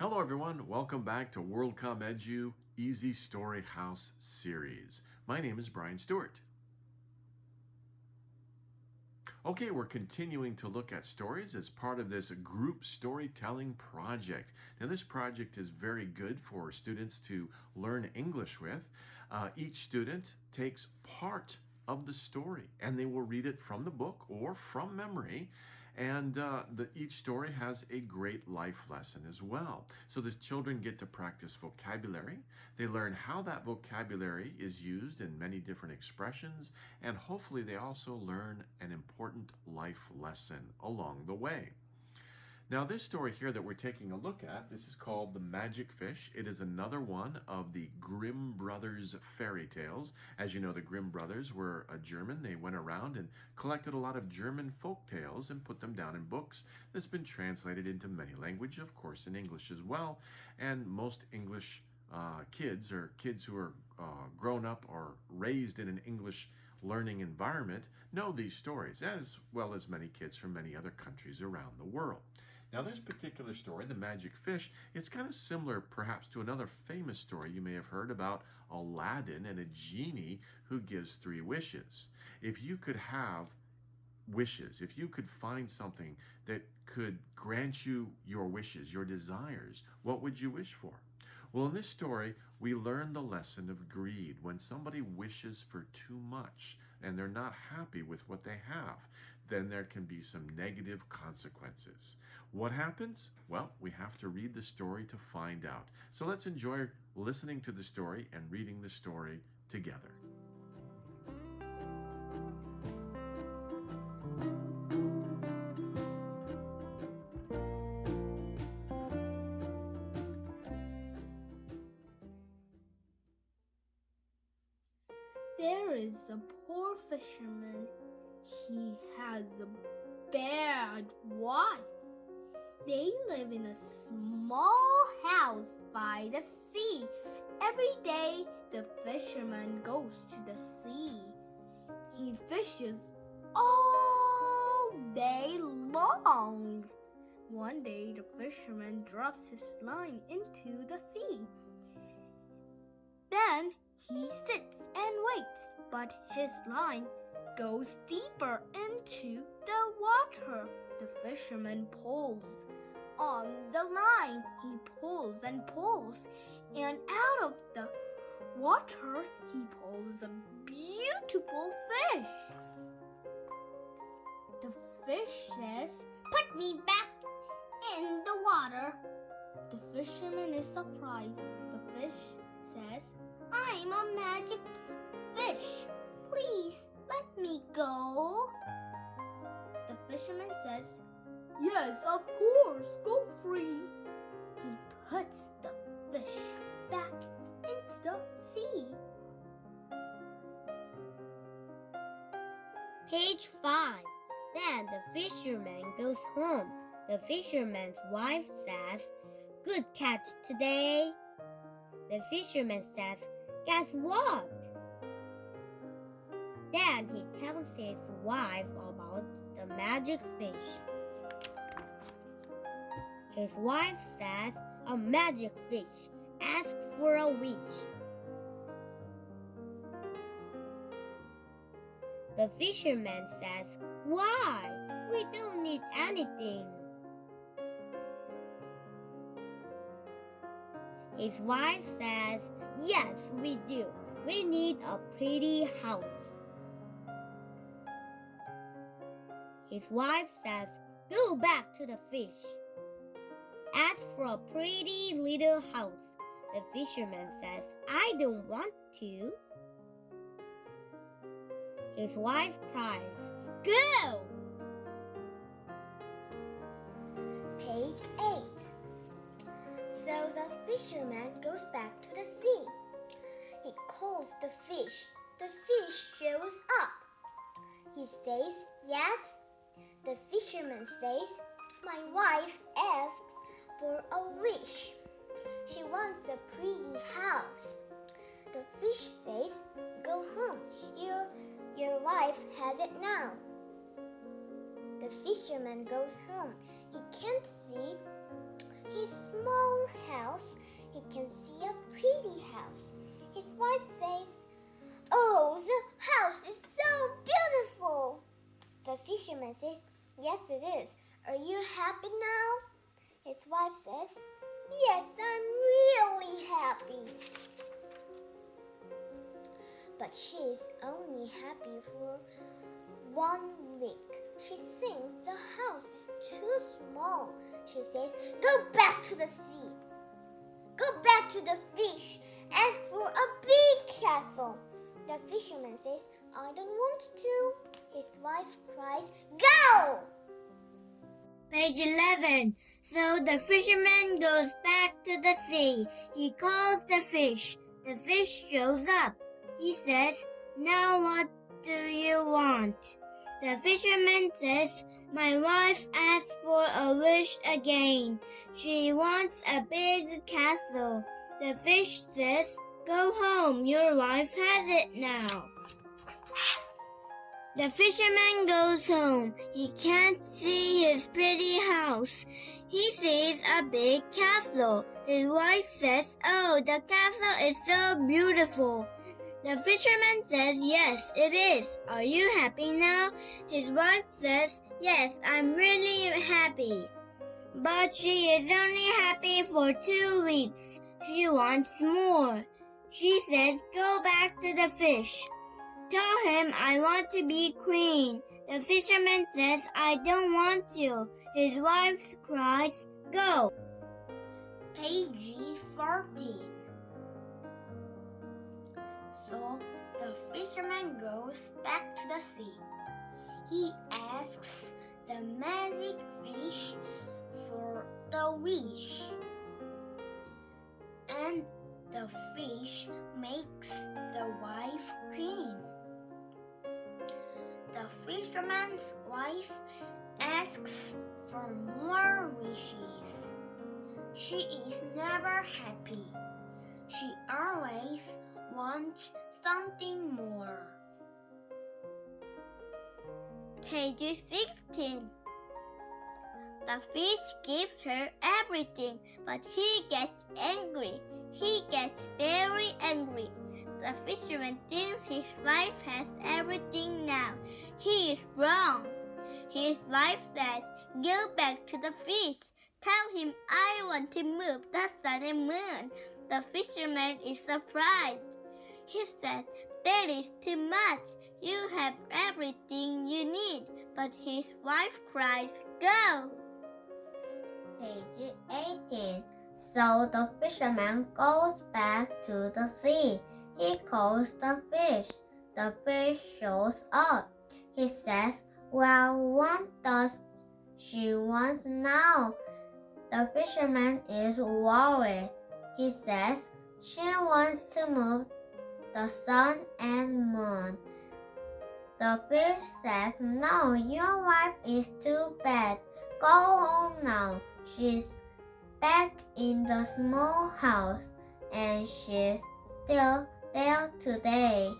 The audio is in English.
Hello everyone, welcome back to WorldComEDU Easy Story House series. My name is Brian Stuart. Okay, we're continuing to look at stories as part of this group storytelling project. Now this project is very good for students to learn English with. Each student takes part of the story and they will read it from the book or from memory, and each story has a great life lesson as well. So the children get to practice vocabulary. They learn how that vocabulary is used in many different expressions, and hopefully they also learn an important life lesson along the way. Now this story here that we're taking a look at, this is called The Magic Fish. It is another one of the Grimm Brothers fairy tales. As you know, the Grimm Brothers were a German. They went around and collected a lot of German folk tales and put them down in books that's been translated into many languages, of course in English as well. And most English kids, or kids who are grown up or raised in an English learning environment, know these stories, as well as many kids from many other countries around the world. Now this particular story, The Magic Fish, it's kind of similar perhaps to another famous story you may have heard about Aladdin and a genie who gives 3 wishes. If you could have wishes, if you could find something that could grant you your wishes, your desires, what would you wish for? Well, in this story, we learn the lesson of greed. When somebody wishes for too much and they're not happy with what they have, then there can be some negative consequences. What happens? Well, we have to read the story to find out. So let's enjoy listening to the story and reading the story together. There is a poor fisherman. He has a bad wife. They live in a small house by the sea. Every day, the fisherman goes to the sea. He fishes all day long. One day, the fisherman drops his line into the sea. Then he sits and waits, but his line goes deeper into the water. The fisherman pulls on the line. He pulls and pulls, and out of the water he pulls a beautiful fish. The fish says, "Put me back in the water." The fisherman is surprised. The fish says, "I'm a magic fish. Please let me go." The fisherman says, "Yes, of course, go free." He puts the fish back into the sea. Page 5. Then the fisherman goes home. The fisherman's wife says, "Good catch today." The fisherman says, "Guess what?" Then he tells his wife about the magic fish. His wife says, "A magic fish. Ask for a wish." The fisherman says, "Why? We don't need anything." His wife says, "Yes, we do. We need a pretty house." His wife says, "Go back to the fish. Ask for a pretty little house." The fisherman says, "I don't want to." His wife cries, "Go!" Page 8. So the fisherman goes back to the sea. He calls the fish. The fish shows up. He says, "Yes." The fisherman says, "My wife asks for a wish. She wants a pretty house." The fish says, "Go home. Your wife has it now." The fisherman goes home. He can't see his small house, he can see a pretty house. His wife says, "Oh, the house is so beautiful." The fisherman says, "Yes, it is. Are you happy now?" His wife says, "Yes, I'm really happy." But she is only happy for 1 week. She thinks the house is too small. She says, "Go back to the sea. Go back to the fish. Ask for a big castle." The fisherman says, "I don't want to." His wife cries, "Go!" Page 11. So the fisherman goes back to the sea. He calls the fish. The fish shows up. He says, "Now what do you want?" The fisherman says, "My wife asked for a wish again. She wants a big castle." The fish says, "Go home. Your wife has it now." The fisherman goes home. He can't see his pretty house. He sees a big castle. His wife says, "Oh, the castle is so beautiful." The fisherman says, "Yes, it is. Are you happy now?" His wife says, "Yes, I'm really happy." But she is only happy for 2 weeks. She wants more. She says, "Go back to the fish. Tell him I want to be queen." The fisherman says, "I don't want to." His wife cries, "Go." Page 14. So the fisherman goes back to the sea. He asks the magic fish for the wish. And the fish makes the wife queen. The fisherman's wife asks for more wishes. She is never happy. She always wants something more. Page 16. The fish gives her everything, but he gets angry. He gets very angry. The fisherman thinks his wife has everything now. He is wrong. His wife said, "Go back to the fish. Tell him I want to move the sun and moon." The fisherman is surprised. He said, "That is too much. You have everything you need." But his wife cries, "Go!" Page 18. So the fisherman goes back to the sea. He calls the fish. The fish shows up. He says, "Well, what does she want now?" The fisherman is worried. He says, "She wants to move the sun and moon." The fish says, "No, your wife is too bad. Go home now. She's back in the small house, and she's still there today."